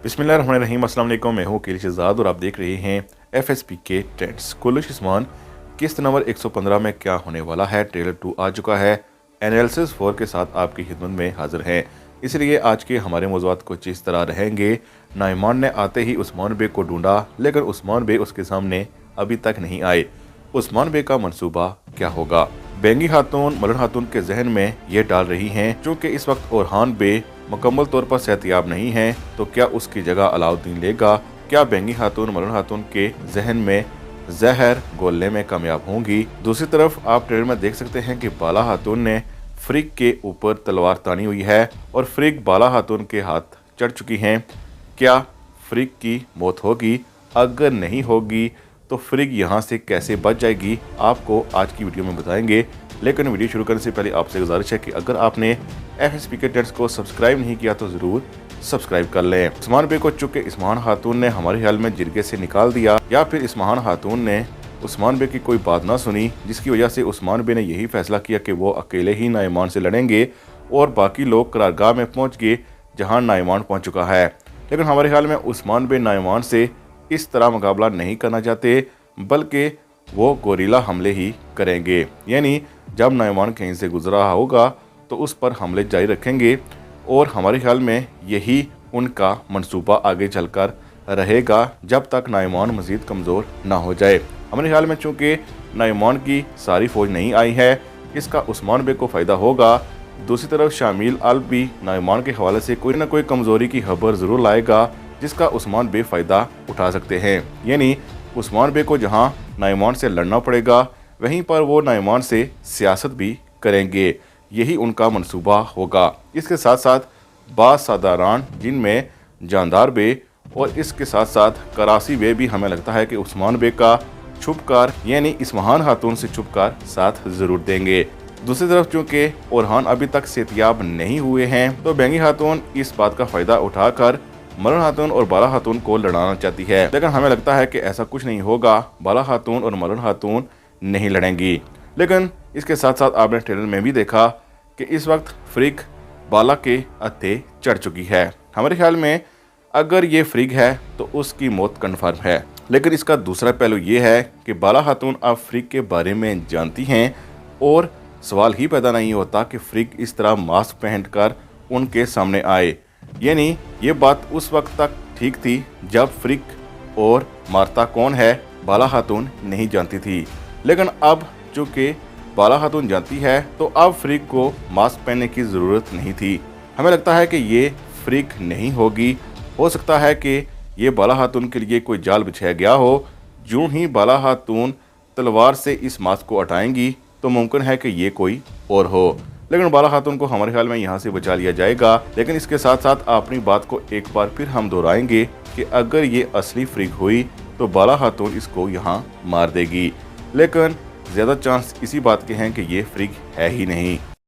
बिस्मिल्लाहिर्रहमानिर्रहीम। अस्सलाम वालेकुम। मैं हूं अकील शहजाद और आप देख रहे हैं FSP के ट्रेंड्स। कुल्लुश इस्मान किस्त नंबर 115 में क्या होने वाला है, ट्रेलर 2 आ चुका है। एनालिसिस 4 के साथ आपकी खिदमत में हाजिर हैं। इसलिए आज के हमारे मौज़ूआत कुछ इस तरह रहेंगे। नाइमान ने आते ही उस्मान बे को ढूंढा, लेकिन उस्मान बे उसके सामने अभी तक नहीं आए। उस्मान बे का मंसूबा क्या होगा? बेंगी खातून मलन खातून के जहन में ये डाल रही हैं, चूँकि इस वक्त ओरहान बे मुकम्मल तौर पर सेहतियाब नहीं है, तो क्या उसकी जगह अलाउद्दीन लेगा? क्या बेंगी खातून मलन खातून के जहन में जहर घोलने में कामयाब होंगी? दूसरी तरफ आप ट्रेलर में देख सकते हैं कि बाला खातून ने फ्रिक के ऊपर तलवार तानी हुई है और फ्रिक बाला खातून के हाथ चढ़ चुकी हैं। क्या फ्रिक की मौत होगी? अगर नहीं होगी तो फ्रिक यहाँ से कैसे बच जाएगी, आपको आज की वीडियो में बताएंगे। लेकिन वीडियो शुरू करने से पहले आपसे गुजारिश है कि अगर आपने FSP के ट्रेंड्स को सब्सक्राइब नहीं किया तो ज़रूर सब्सक्राइब कर लें। उस्मान बे को चूँकि इस्मान खातून ने हमारे ख्याल में जिरगे से निकाल दिया, या फिर इस्मान खातून ने उस्मान बे की कोई बात ना सुनी, जिसकी वजह से उस्मान बे ने यही फैसला किया कि वो अकेले ही नाइमान से लड़ेंगे और बाकी लोग करारगाह में पहुँच गए जहाँ नाइमान पहुँच चुका है। लेकिन हमारे ख्याल में उस्मान बे नाइमान से इस तरह मुकाबला नहीं करना चाहते, बल्कि वो गोरीला हमले ही करेंगे। यानी जब नाइमान कहीं से गुजर रहा होगा तो उस पर हमले जारी रखेंगे और हमारे ख्याल में यही उनका मंसूबा आगे चलकर रहेगा जब तक नाइमान मज़ीद कमज़ोर ना हो जाए। हमारे ख्याल में चूँकि नाइमान की सारी फौज नहीं आई है, इसका उस्मान बे को फ़ायदा होगा। दूसरी तरफ शामिल अल भी नाइमान के हवाले से कोई ना कोई कमज़ोरी की खबर ज़रूर लाएगा, जिसका उस्मान बे फ़ायदा उठा सकते हैं। यानी उस्मान बे को जहां नाइमान से लड़ना पड़ेगा, वहीं पर वो नाइमान से सियासत भी करेंगे। यही उनका मंसूबा होगा। इसके साथ साथ बाज़ सादारान, जिनमें जानदार बे और इसके साथ साथ करासी बे भी हमें लगता है कि उस्मान बे का छुपकर यानी इस्मान खातून से छुपकर साथ ज़रूर देंगे। दूसरी तरफ चूँकि ओरहान अभी तक सेहतियाब नहीं हुए हैं, तो बेंगी खातून इस बात का फ़ायदा उठाकर मलन खातून और बाला खातून को लड़ाना चाहती है। लेकिन हमें लगता है कि ऐसा कुछ नहीं होगा, बाला खातून और मलन खातून नहीं लड़ेंगी। लेकिन इसके साथ साथ आपने ट्रेलर में भी देखा कि इस वक्त फ्रिक बाला के हत्थे चढ़ चुकी है। हमारे ख्याल में अगर ये फ्रिक है तो उसकी मौत कन्फर्म है। लेकिन इसका दूसरा पहलू ये है कि बाला खातून अब फ्रिक के बारे में जानती हैं और सवाल ही पैदा नहीं होता कि फ्रिक इस तरह मास्क पहनकर उनके सामने आए। यानी ये बात उस वक्त तक ठीक थी जब फ्रिक और मारता कौन है बाला खातून नहीं जानती थी। लेकिन अब चूँकि बाला खातून जानती है तो अब फ्रिक को मास्क पहनने की ज़रूरत नहीं थी। हमें लगता है कि ये फ्रिक नहीं होगी। हो सकता है कि ये बाला खातून के लिए कोई जाल बिछाया गया हो। यूँ ही बाला खातून तलवार से इस मास्क को हटाएंगी तो मुमकिन है कि ये कोई और हो। लेकिन बाला खातून को हमारे ख्याल में यहाँ से बचा लिया जाएगा। लेकिन इसके साथ साथ अपनी बात को एक बार फिर हम दोहराएंगे कि अगर ये असली फ्रिक हुई तो बाला खातून इसको यहाँ मार देगी। लेकिन ज़्यादा चांस इसी बात के हैं कि ये फ्रिक है ही नहीं।